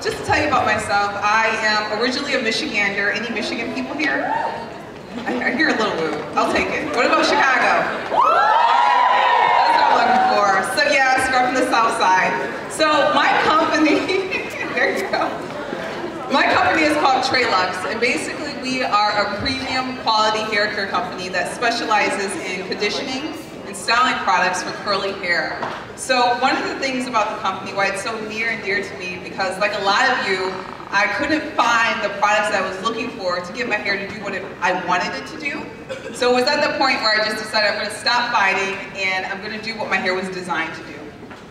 Just to tell you about myself, I am originally a Michigander. Any Michigan people here? I hear a little woo. I'll take it. What about Chicago? That's what I'm looking for. So yes, we're from the South Side. So my company, there you go. My company is called TréLuxe, and basically we are a premium quality hair care company that specializes in conditioning and styling products for curly hair. So one of the things about the company, why it's so near and dear to me, because like a lot of you, I couldn't find the products that I was looking for to get my hair to do what I wanted it to do. So it was at the point where I just decided I'm going to stop fighting and I'm going to do what my hair was designed to do.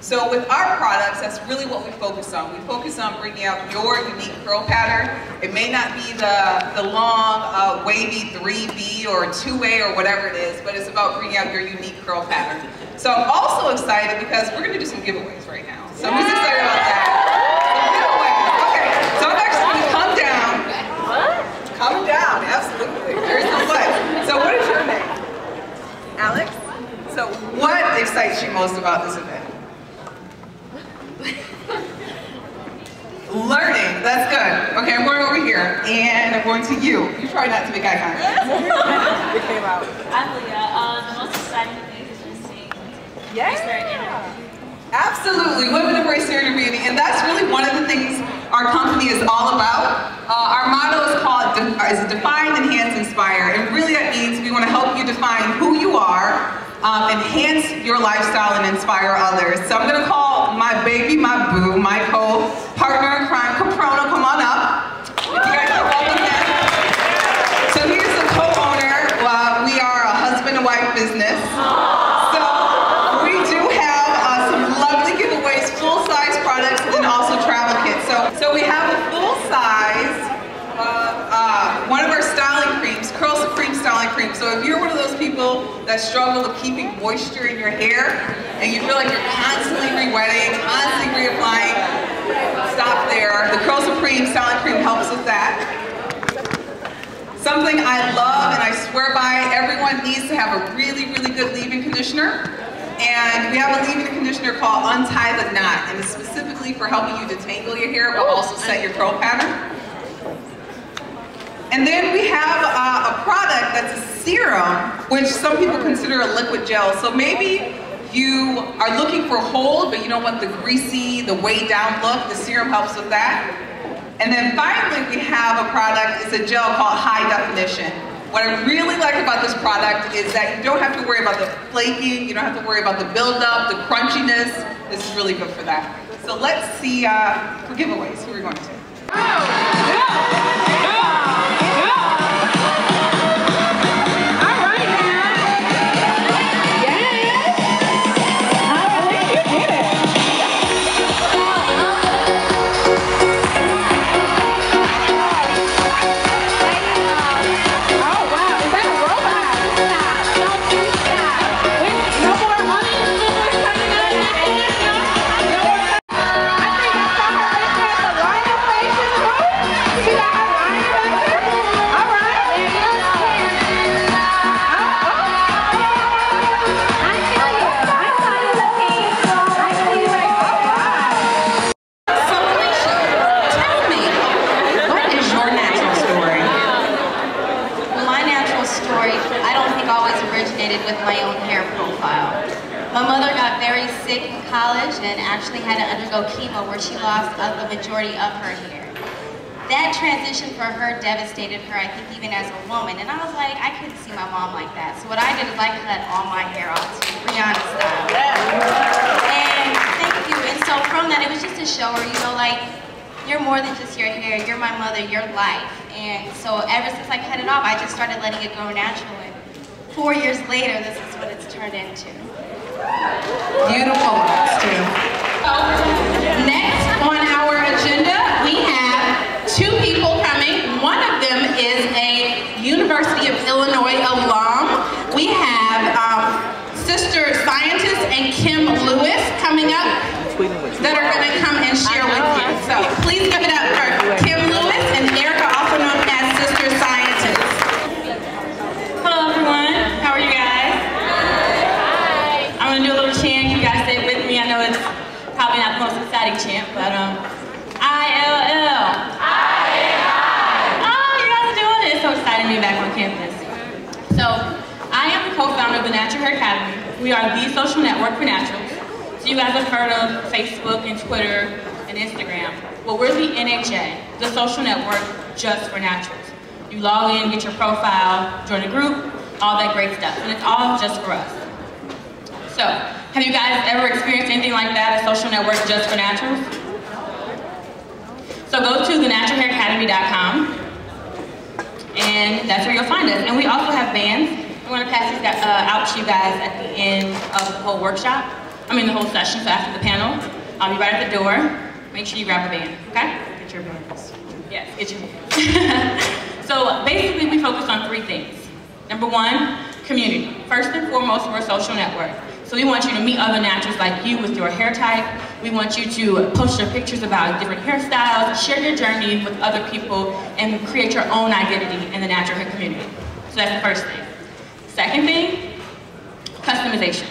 So with our products, that's really what we focus on. We focus on bringing out your unique curl pattern. It may not be the long, wavy 3B or 2A or whatever it is, but it's about bringing out your unique curl pattern. So I'm also excited because we're going to do some giveaways right now. So who's excited about that? Some giveaways. Okay, so I'm actually going to come down. What? Come down, absolutely. There's the what. So what is your name? Alex? So what excites you most about this event? Learning, that's good. Okay, I'm going over here, and I'm going to you. You try not to make eye contact. It came out. I'm Leah. The most exciting thing is just seeing Absolutely, women embrace their inner beauty, and that's really one of the things our company is all about. Our motto is called Define, Enhance, Inspire, and really that means we want to help you define who you are, enhance your lifestyle, and inspire others. So I'm going to call my baby, my boo, my co-partner in crime, Caprona, come on up. If you guys can welcome him. So here's the co-owner. We are a husband and wife business. So we do have some lovely giveaways, full-size products, and also travel kits. So we have a full-size one of our styling creams, Curl Supreme styling cream. So if you're one of those people that struggle with keeping moisture in your hair and you feel like you're constantly re-wetting, constantly reapplying, stop there. The Curl Supreme styling cream helps with that. Something I love and I swear by, everyone needs to have a really, really good leave-in conditioner. And we have a leave-in conditioner called Untitled Chapter, and it's specifically for helping you detangle your hair but also set your curl pattern. And then we have a product that's a serum, which some people consider a liquid gel. So maybe you are looking for hold, but you don't want the greasy, the way down look. The serum helps with that. And then finally, we have a product, it's a gel called High Definition. What I really like about this product is that you don't have to worry about the flaking, you don't have to worry about the buildup, the crunchiness. This is really good for that. So let's see for giveaways who we're going to. With my own hair profile. My mother got very sick in college and actually had to undergo chemo where she lost the majority of her hair. That transition for her devastated her, I think, even as a woman. And I was like, I couldn't see my mom like that. So what I did is I cut all my hair off, Rihanna style. And thank you. And so from that, it was just to show her, you know, like, you're more than just your hair. You're my mother. You're life. And so ever since I cut it off, I just started letting it grow naturally. 4 years later, this is what it's turned into. Beautiful ones, too. Next on our agenda, we have two people coming. One of them is a University of Illinois alum. We have Sister Scientist and Kim Lewis coming up that are going to come and share with you. So please give it up for Kim Lewis and Erica, also known as Sister Scientist. Hello everyone, how are you guys? Hi. I'm going to do a little chant. You guys say it with me. I know it's probably not the most exciting chant, but Hair Academy, we are the social network for naturals. So you guys have heard of Facebook and Twitter and Instagram. Well, we're the NHA, the social network just for naturals. You log in, get your profile, join a group, all that great stuff. And it's all just for us. So, have you guys ever experienced anything like that, a social network just for naturals? So go to thenaturalhairacademy.com, and that's where you'll find us. And we also have bands. I'm going to pass these out to you guys at the end of the whole workshop. The whole session, so after the panel. I'll be right at the door. Make sure you grab a band, okay? Get your bands. Yes, get your bands. So basically, we focus on 3 things. Number 1, community. First and foremost, we're a social network. So we want you to meet other naturals like you with your hair type. We want you to post your pictures about different hairstyles, share your journey with other people, and create your own identity in the natural hair community. So that's the first thing. Second thing, customization.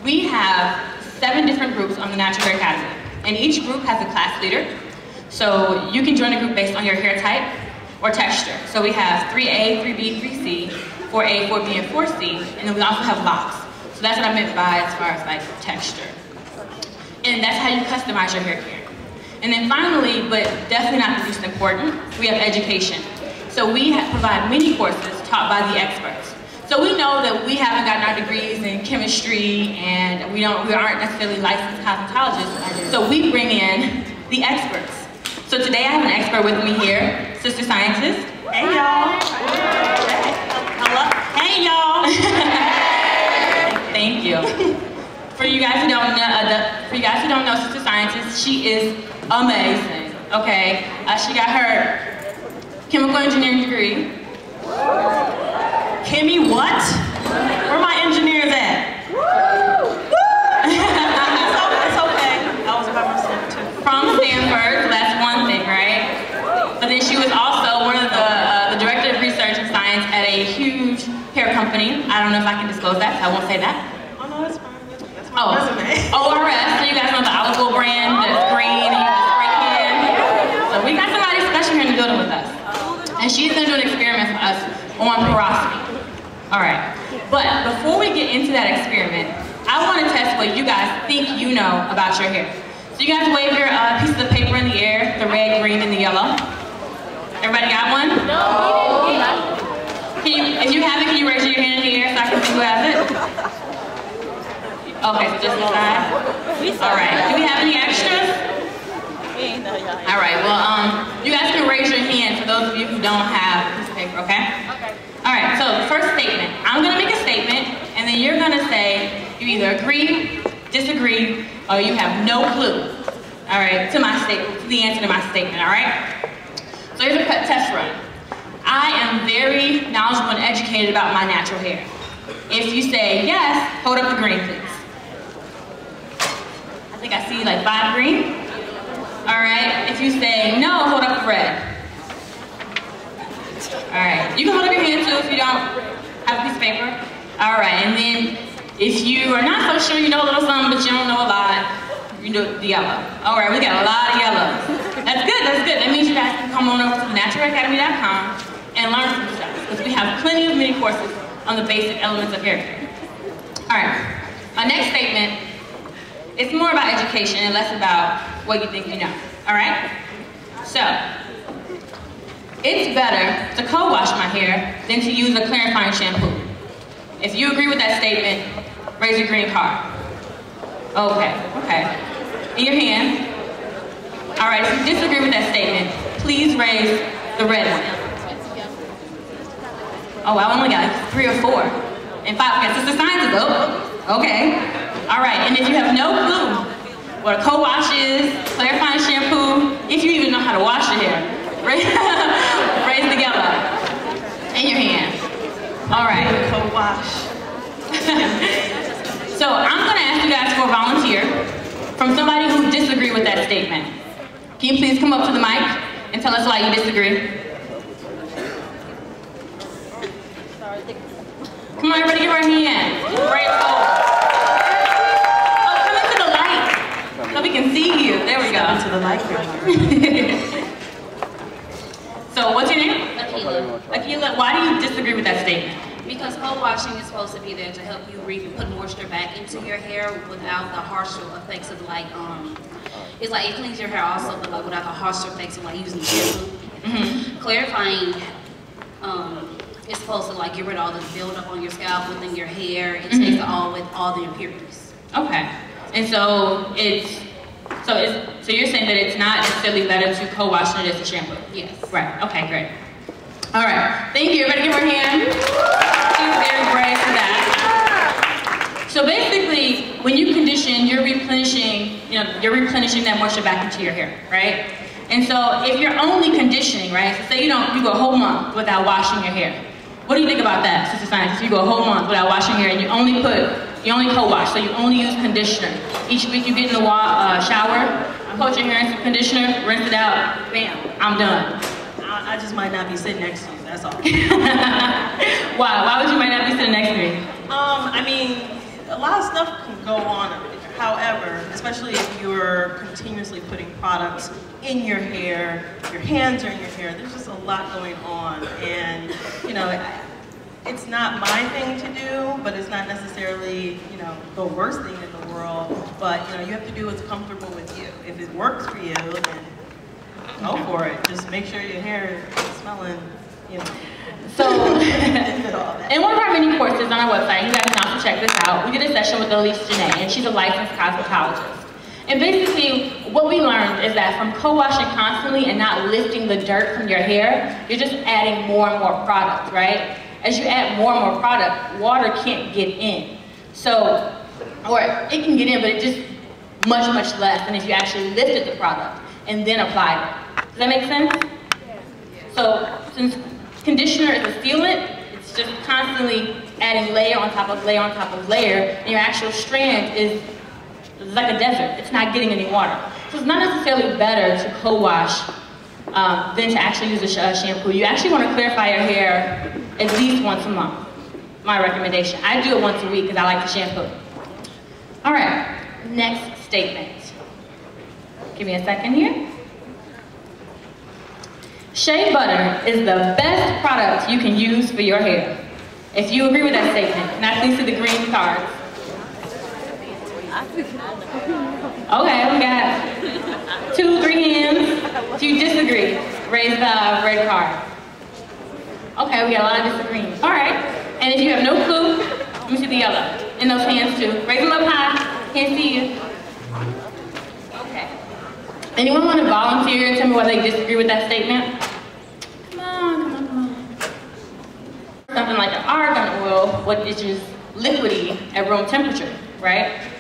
We have 7 different groups on the Natural Hair Academy, and each group has a class leader. So you can join a group based on your hair type or texture. So we have 3A, 3B, 3C, 4A, 4B, and 4C, and then we also have locks. So that's what I meant by as far as like texture. And that's how you customize your hair care. And then finally, but definitely not the least important, we have education. So we provide mini courses taught by the experts. So we know that we haven't gotten our degrees in chemistry and we aren't necessarily licensed cosmetologists. So we bring in the experts. So today I have an expert with me here, Sister Scientist. Hey y'all. Hello. Hey y'all. Thank you. For you guys who don't know, Sister Scientist, she is amazing. Okay, she got her chemical engineering degree. Kimmy, what? Where my engineers at? It's okay. I was by myself too. From Stanford, so that's one thing, right? But then she was also one of the director of research and science at a huge hair company. I don't know if I can disclose that, so I won't say that. Oh no, that's fine. That's my resume. ORS, so you guys know the olive oil brand that's green and you can spray can. So we got somebody special here in the building with us. And she's gonna do an experiment for us on porosity. All right, but before we get into that experiment, I want to test what you guys think you know about your hair. So you guys wave your pieces of paper in the air, the red, green, and the yellow. Everybody got one? No. If you have it, can you raise your hand in the air so I can see who has it? Okay, so just this side. All right, do we have any extras? All right, well, you guys can raise your hand for those of you who don't have a piece of paper, okay? Okay. All right, so the first statement. I'm gonna make a statement, and then you're gonna say you either agree, disagree, or you have no clue, all right, to my statement, to the answer to my statement, all right? So here's a test run. I am very knowledgeable and educated about my natural hair. If you say yes, hold up the green, please. I think I see like 5 green. All right, if you say no, hold up the red. All right, you can hold up your hand too if you don't have a piece of paper. All right, and then if you are not so sure, you know a little something, but you don't know a lot, you do the yellow. All right, we got a lot of yellows. That's good, that's good. That means you guys can come on over to thenaturalhairacademy.com and learn some stuff, because we have plenty of mini courses on the basic elements of hair care. All right, my next statement, it's more about education and less about what you think you know, all right? So, it's better to co-wash my hair than to use a clarifying shampoo. If you agree with that statement, raise your green card. Okay, okay. In your hand. All right, if you disagree with that statement, please raise the red one. Oh, I only got 3 or 4. And 5, we got Sister Scientist, oh, okay. All right, and if you have no clue what a co-wash is, clarifying shampoo, if you even know how to wash your hair, raise the yellow in your hand. All right. Co-wash. So I'm gonna ask you guys for a volunteer from somebody who disagrees with that statement. Can you please come up to the mic and tell us why you disagree? Come on, everybody, give her a hand. Brave soul. Oh, come into the light so we can see you. There we go. Into the light. So, what's your name? Akila. Akila, why do you disagree with that statement? Because cold washing is supposed to be there to help you put moisture back into your hair without the harsh effects of like, it's like it cleans your hair also, but like without the harsh effects of like using shampoo. Clarifying, it's supposed to like get rid of all the buildup on your scalp within your hair. It takes it all with all the impurities. Okay, and so so you're saying that it's not necessarily better to co-wash than it is to shampoo? Yes. Right. Okay. Great. All right. Thank you. Everybody, give her a hand. She's very brave for that. So basically, when you condition, you're replenishing that moisture back into your hair, right? And so if you're only conditioning, right? So say you go a whole month without washing your hair. What do you think about that, Sister Science? If you go a whole month without washing your hair and you only co-wash, so you only use conditioner. Each week you get in the shower, coat your hair in some conditioner, rinse it out, bam, I'm done. I just might not be sitting next to you, that's all. Why? Why would you might not be sitting next to me? I mean, a lot of stuff can go on. However, especially if you're continuously putting products in your hair, your hands are in your hair, there's just a lot going on. And, you know, it's not my thing to do, but it's not necessarily, you know, the worst thing in the world. But, you know, you have to do what's comfortable with you. If it works for you, then go for it. Just make sure your hair is smelling, you know. So, in one of our mini courses on our website, you guys can also check this out, we did a session with Alyssa and she's a licensed cosmetologist. And basically, what we learned is that from co-washing constantly and not lifting the dirt from your hair, you're just adding more and more product, right? As you add more and more product, water can't get in. So, or it can get in, but it's just much, much less than if you actually lifted the product and then applied it. Does that make sense? So, since conditioner is a sealant, it's just constantly adding layer on top of layer on top of layer, and your actual strand is like a desert. It's not getting any water. So it's not necessarily better to co-wash than to actually use a shampoo. You actually want to clarify your hair at least once a month. My recommendation. I do it once a week because I like to shampoo. All right, next statement. Give me a second here. Shea butter is the best product you can use for your hair. If you agree with that statement, can I please see the green cards? Okay, we got 2, 3 hands. If you disagree, raise the red card. Okay, we got a lot of disagreeing. All right, and if you have no clue, let me see the yellow. And those hands too. Raise them up high, can't see you. Okay. Anyone want to volunteer and tell me why they disagree with that statement? Come on, come on. Something like an argan oil, what is just liquidy at room temperature, right?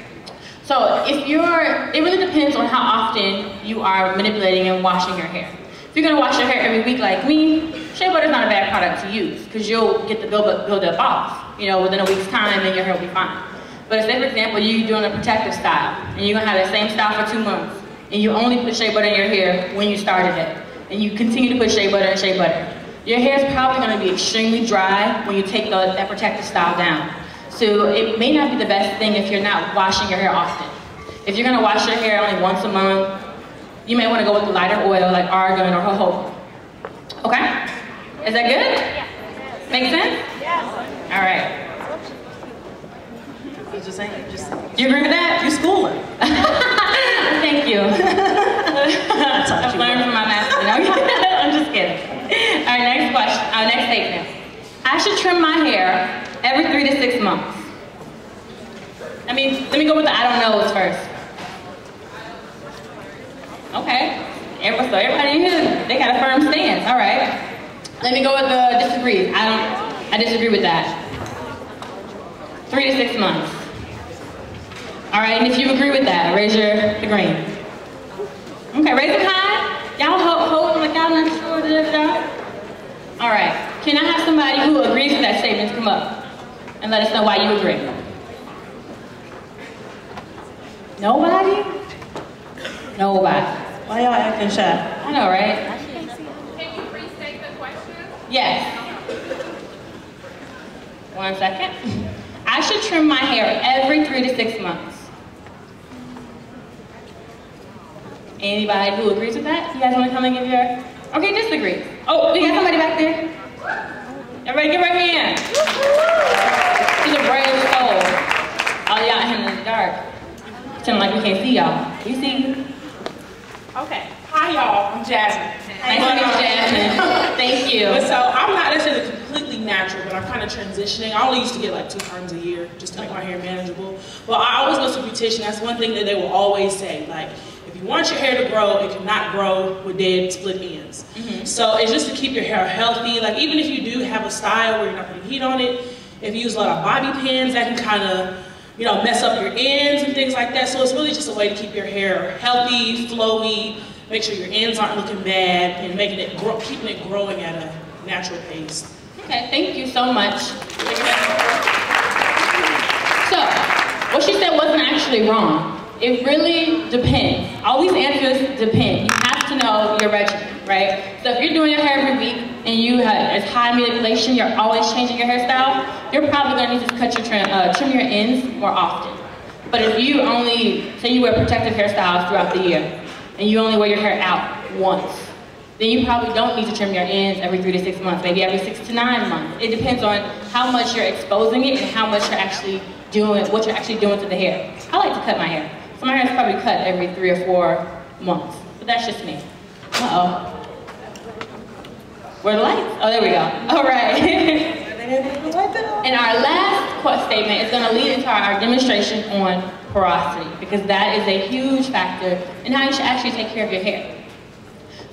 So if it really depends on how often you are manipulating and washing your hair. If you're gonna wash your hair every week like me, shea butter is not a bad product to use because you'll get the buildup off, you know, within a week's time and your hair will be fine. But say for example, you're doing a protective style and you're gonna have the same style for 2 months and you only put shea butter in your hair when you started it and you continue to put shea butter and shea butter. Your hair is probably gonna be extremely dry when you take that protective style down. So it may not be the best thing if you're not washing your hair often. If you're gonna wash your hair only once a month, you may wanna go with the lighter oil like argan or jojoba. Okay? Is that good? Yeah. Make sense? Yes. All right. You agree with that? You're schooling. Thank you. I've learned from my master. I'm just kidding. All right, next question. Next statement. I should trim my hair every 3 to 6 months. Let me go with the I don't knows first. Okay. So everybody in here, they got a firm stance. All right. Let me go with the disagrees. I disagree with that. 3 to 6 months. All right, and if you agree with that, raise the green. Okay, raise it high. Y'all hold like y'all not sure. All right, can I have somebody who agrees with that statement to come up and let us know why you agree? Nobody? Nobody. Why y'all acting shy? I know, right? Can you restate the question? Yes. 1 second. I should trim my hair every 3 to 6 months. Anybody who agrees with that? You guys want to come and give your... Okay, disagree. Oh, we got somebody back there. Everybody give her a hand. She's a brave soul. All y'all in the dark. Pretending like we can't see y'all. We see you. Okay. Hi y'all, I'm Jasmine. Nice to meet you, Jasmine. Thank you. But so I'm not necessarily completely natural, but I'm kind of transitioning. I only used to get like 2 times a year just to make my hair manageable. But I always go to a beautician. That's one thing that they will always say. Like, if you want your hair to grow, it cannot grow with dead split ends. So it's just to keep your hair healthy. Like, even if you do have a style where you're not putting heat on it, if you use a lot of bobby pins, that can kind of, you know, mess up your ends and things like that. So it's really just a way to keep your hair healthy, flowy, make sure your ends aren't looking bad, and making it keeping it growing at a natural pace. Okay, thank you so much. So, what she said wasn't actually wrong. It really depends. Always answers depend. You have to know your regimen, right? So if you're doing your hair every week and you have it's high manipulation, you're always changing your hairstyle, you're probably gonna need to cut your trim your ends more often. But if you only, say you wear protective hairstyles throughout the year, and you only wear your hair out once, then you probably don't need to trim your ends every 3 to 6 months, maybe every 6 to 9 months. It depends on how much you're exposing it and how much you're actually doing, what you're actually doing to the hair. I like to cut my hair. So my hair is probably cut every 3 or 4 months, but that's just me. Uh-oh. Where are the lights? Oh, there we go. All right. And our last statement is gonna lead into our demonstration on porosity, because that is a huge factor in how you should actually take care of your hair.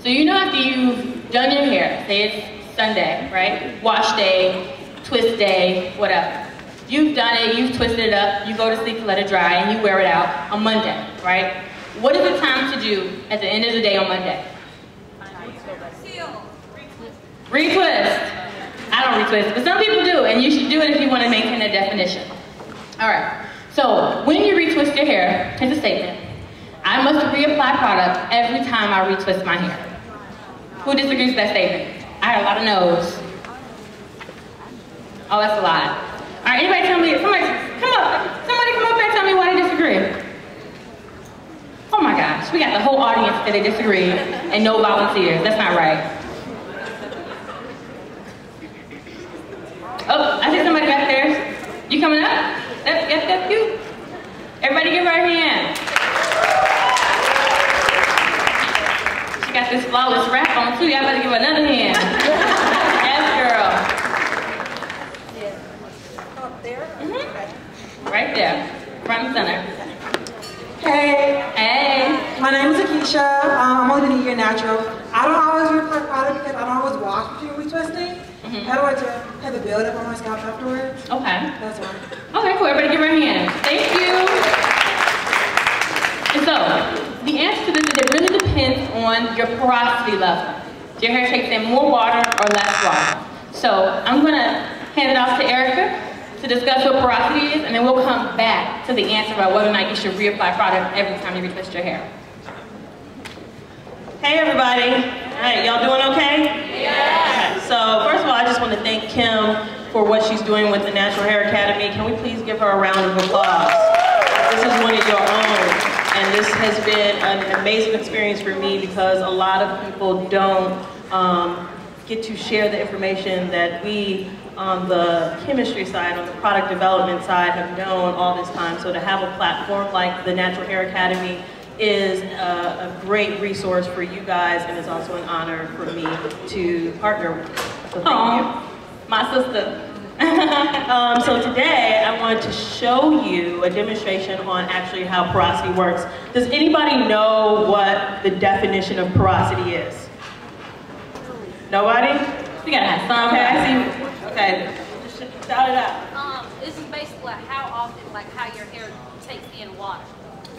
So you know after you've done your hair, say it's Sunday, right? Wash day, twist day, whatever. You've done it, you've twisted it up, you go to sleep to let it dry, and you wear it out on Monday, right? What is the time to do at the end of the day on Monday? Retwist. I don't retwist, but some people do, and you should do it if you want to maintain a definition. All right. So when you retwist your hair, here's a statement. I must reapply product every time I retwist my hair. Who disagrees with that statement? I heard a lot of no's. Oh, that's a lie. All right, anybody tell me, somebody come up here and tell me why they disagree. Oh my gosh, we got the whole audience that they disagree and no volunteers. That's not right. Oh, I see somebody back there. You coming up? That's you. Everybody give her a hand. She got this flawless wrap on too. Y'all better give her another hand. Yes, girl. Up there? Right there. Front and center. Hey. Hey. My name is Akeisha. I'm only been a year natural. I don't always reapply product because I don't always wash between retwisting. I don't like to have a buildup on my scalp afterwards. Okay. That's why. Okay, cool. Everybody give her a hand. Thank you. And so, the answer to this is it really depends on your porosity level. If your hair takes in more water or less water. So, I'm going to hand it off to Erica to discuss what porosity is, and then we'll come back to the answer about whether or not you should reapply product every time you retwist your hair. Hey everybody. All right, y'all doing okay? Yeah. Okay, so first of all, I just want to thank Kim for what she's doing with the Natural Hair Academy. Can we please give her a round of applause? This is one of your own, and this has been an amazing experience for me because a lot of people don't get to share the information that we on the chemistry side, on the product development side, have known all this time. So to have a platform like the Natural Hair Academy is a great resource for you guys, and it's also an honor for me to partner with. So thank you. My sister. So today I wanted to show you a demonstration on actually how porosity works. Does anybody know what the definition of porosity is? Nobody? We gotta have some. Okay, I see. Okay, just shout it out. This is basically how often, like how your hair takes in water.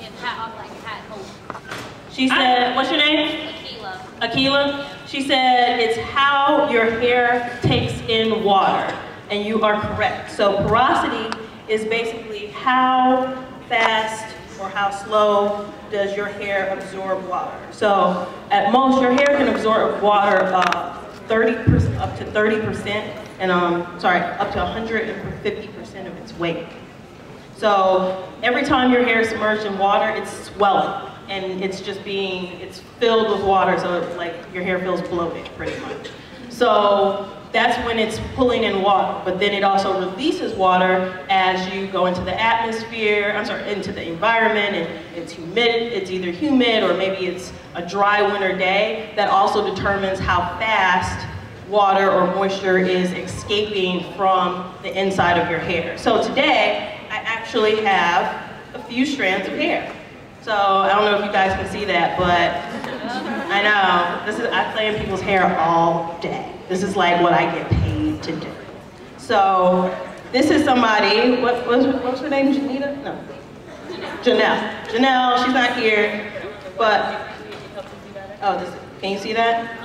And how, like, how it holds. She said, what's your name? Akila. Akila. She said it's how your hair takes in water, and you are correct. So porosity is basically how fast or how slow does your hair absorb water. So at most, your hair can absorb water 30%, up to 30%, and up to 150% of its weight. So every time your hair is submerged in water, it's swelling, and it's filled with water, so it's like your hair feels bloated, pretty much. So that's when it's pulling in water, but then it also releases water as you go into the atmosphere, into the environment, and it's humid, it's either humid or maybe it's a dry winter day. That also determines how fast water or moisture is escaping from the inside of your hair. So today, I actually have a few strands of hair. So I don't know if you guys can see that, but I know, I play in people's hair all day. This is like what I get paid to do. So this is somebody, what's her name, Janita? No, Janelle. Janelle, she's not here, but, can you see that?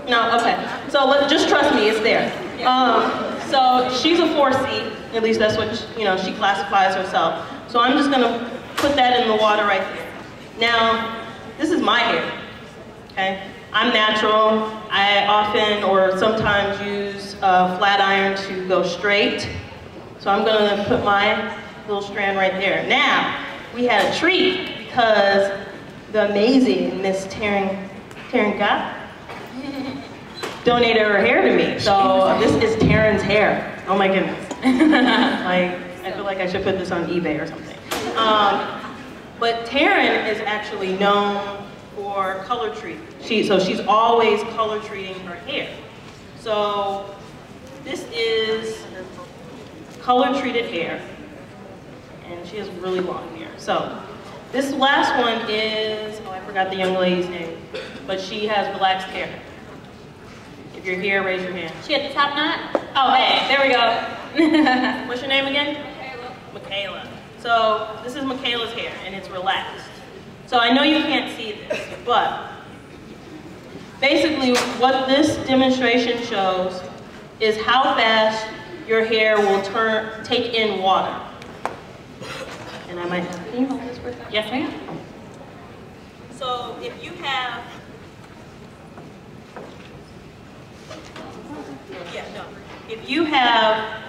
No, okay. So just trust me, it's there. So she's a 4C, at least that's what she classifies herself. So I'm just gonna put that in the water right there. Now, this is my hair, okay? I'm natural. I often or sometimes use a flat iron to go straight. So I'm gonna put my little strand right there. Now, we had a treat because the amazing Miss Taren Guy donated her hair to me. So this is Taren's hair. Oh my goodness. I feel like I should put this on eBay or something. But Taren is actually known for color treating. So she's always color treating her hair. So this is color treated hair, and she has really long hair. So this last one is, I forgot the young lady's name, but she has relaxed hair. If you're here, raise your hand. She had the top knot? Oh, hey, there we go. What's your name again? Michaela. So this is Michaela's hair, and it's relaxed. So I know you can't see this, but basically what this demonstration shows is how fast your hair will take in water. And I might have, can you hold this for a second? Yes, ma'am. So if you have, if you have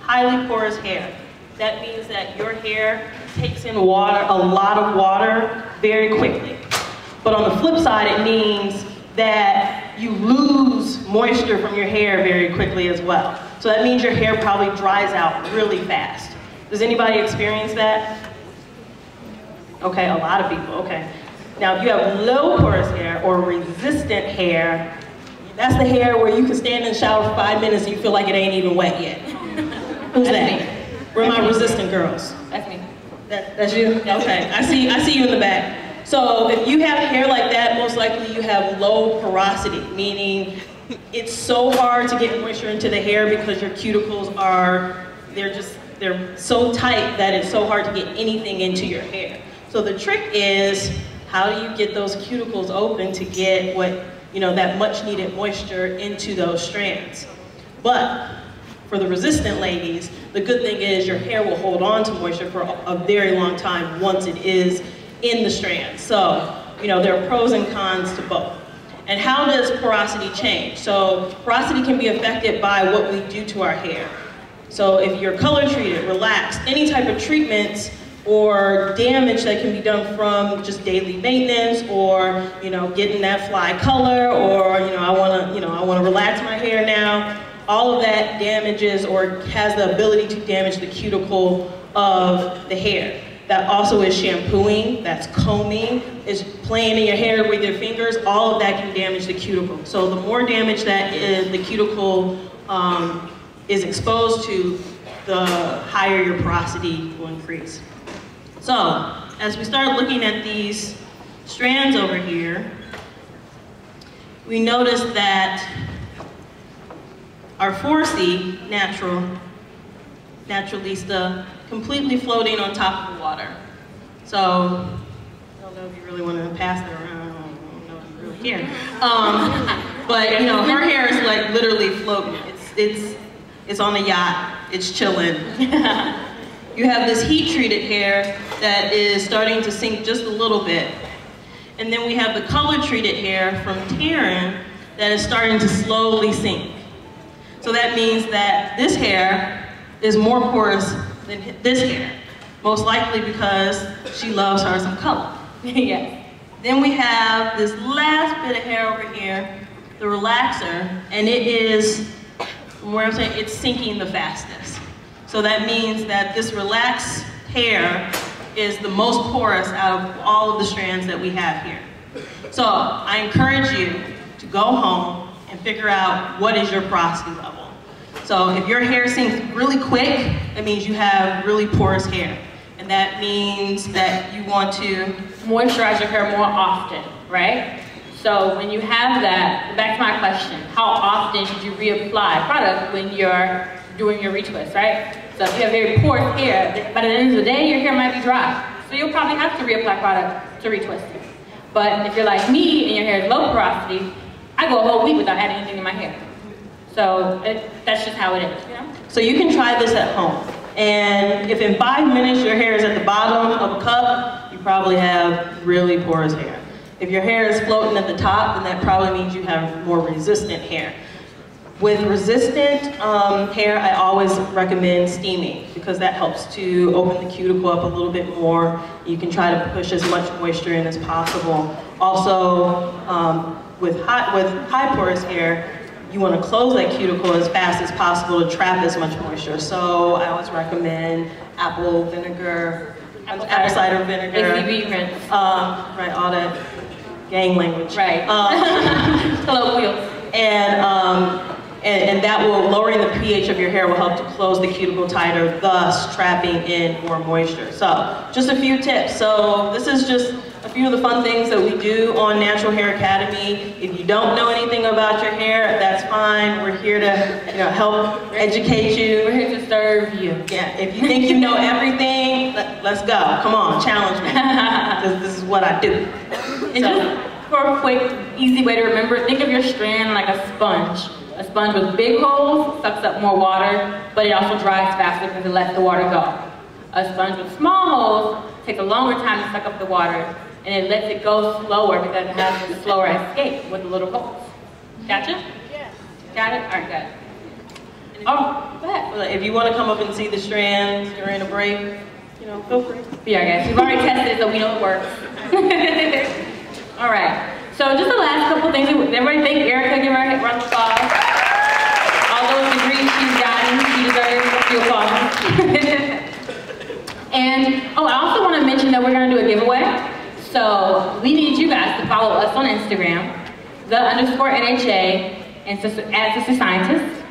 highly porous hair, that means that your hair takes in water, a lot of water, very quickly. But on the flip side, it means that you lose moisture from your hair very quickly as well. So that means your hair probably dries out really fast. Does anybody experience that? Okay, a lot of people, okay. Now, if you have low porous hair or resistant hair, that's the hair where you can stand in the shower for 5 minutes and you feel like it ain't even wet yet. Who's that? Me. Where are my resistant girls? That's me. That's you? Okay, I see you in the back. So if you have hair like that, most likely you have low porosity, meaning it's so hard to get moisture into the hair because your cuticles they're so tight that it's so hard to get anything into your hair. So the trick is, how do you get those cuticles open to get that much needed moisture into those strands? But for the resistant ladies, the good thing is your hair will hold on to moisture for a very long time once it is in the strand. So, there are pros and cons to both. And how does porosity change? So porosity can be affected by what we do to our hair. So if you're color treated, relaxed, any type of treatments or damage that can be done from just daily maintenance, or getting that fly color, or I want to relax my hair now. All of that damages or has the ability to damage the cuticle of the hair. That also is shampooing, that's combing, is playing in your hair with your fingers. All of that can damage the cuticle. So the more damage that the cuticle is exposed to, the higher your porosity will increase. So as we start looking at these strands over here, we notice that our 4C, Naturalista, completely floating on top of the water. So, I don't know if you really want to pass it around, I don't know if you really care. But her hair is like literally floating. It's on a yacht, it's chilling. You have this heat-treated hair that is starting to sink just a little bit. And then we have the color-treated hair from Taren that is starting to slowly sink. So that means that this hair is more porous than this hair, most likely because she loves her some color. Yes. Then we have this last bit of hair over here the relaxer, and it is, from where I'm saying, it's sinking the fastest. So that means that this relaxed hair is the most porous out of all of the strands that we have here. So I encourage you to go home and figure out what is your porosity level. So if your hair sinks really quick, that means you have really porous hair. And that means that you want to moisturize your hair more often, right? So when you have that, back to my question, how often should you reapply product when you're doing your retwist, right? So if you have very porous hair, by the end of the day, your hair might be dry. So you'll probably have to reapply product to retwist it. But if you're like me and your hair is low porosity, I go a whole week without adding anything in my hair. So that's just how it is, you know? So you can try this at home. And if in 5 minutes your hair is at the bottom of a cup, you probably have really porous hair. If your hair is floating at the top, then that probably means you have more resistant hair. With resistant hair, I always recommend steaming because that helps to open the cuticle up a little bit more. You can try to push as much moisture in as possible. Also, with high porous hair, you want to close that cuticle as fast as possible to trap as much moisture. So I always recommend apple vinegar, apple cider vinegar, right, all that gang language. Right. Colloquial. And that will, lowering the pH of your hair will help to close the cuticle tighter, thus trapping in more moisture. So just a few tips. So this is just a few of the fun things that we do on Natural Hair Academy. If you don't know anything about your hair, that's fine. We're here to help educate you. We're here to serve you. Yeah, if you think you know everything, let's go. Come on, challenge me. This is what I do. And just for a quick, easy way to remember, think of your strand like a sponge. A sponge with big holes sucks up more water, but it also dries faster because it lets the water go. A sponge with small holes takes a longer time to suck up the water, and it lets it go slower because it has a slower escape with the little holes. Gotcha? Yeah. Got it? All right, good. Oh, go ahead. If you want to come up and see the strands during a break, feel free. Yeah, guys, we've already tested it, so we know it works. All right. So just the last couple things. Everybody thank Erica, give her a round of applause. All those degrees she's gotten, she deserves a few applause. And, I also want to mention that we're going to do a giveaway. So we need you guys to follow us on Instagram, _NHA, and Sister Scientist.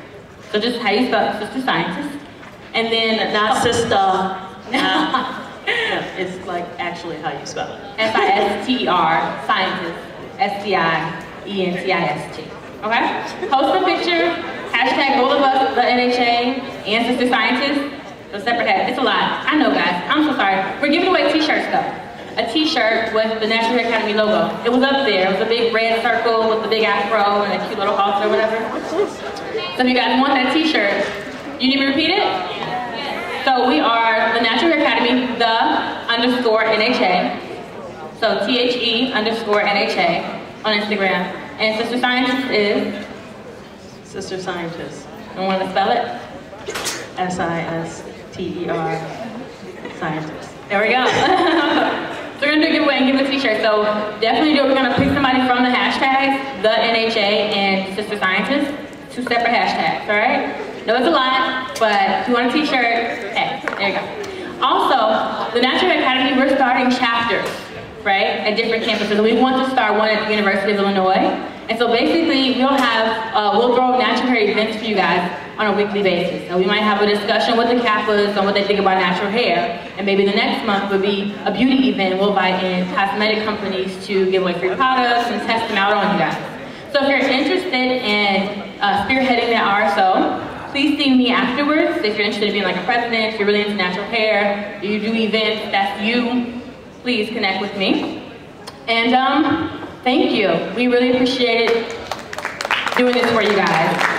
So just how you spell Sister Scientist. And then, not sister. No, it's like actually how you spell it. SISTER, scientist. STIENTIST. Okay? Post a picture, hashtag both of us, the NHA, and Sister Scientist. So separate hats. It's a lot. I know, guys. I'm so sorry. We're giving away t-shirts, though. A t-shirt with the Natural Hair Academy logo. It was up there. It was a big red circle with the big afro and a cute little halter or whatever. So if you guys want that t-shirt, you need me to repeat it? So we are the Natural Hair Academy, _NHA. So THE_NHA on Instagram. And Sister Scientist is? Sister Scientist. You want to spell it? SISTER Scientist. There we go. So we're going to do a giveaway and give a t-shirt. So definitely do it. We're going to pick somebody from the hashtags, the NHA and Sister Scientist. 2 separate hashtags, all right? No, it's a lot, but if you want a t-shirt, hey, there you go. Also, the Natural Hair Academy, we're starting chapters, right, at different campuses. And we want to start one at the University of Illinois. And so basically, we'll throw natural hair events for you guys on a weekly basis. So we might have a discussion with the Kappas on what they think about natural hair. And maybe the next month would be a beauty event. We'll invite in cosmetic companies to give away free products and test them out on you guys. So if you're interested in spearheading that RSO, please see me afterwards. If you're interested in being like a president, if you're really into natural hair, you do events, that's you, please connect with me. And thank you. We really appreciated doing this for you guys.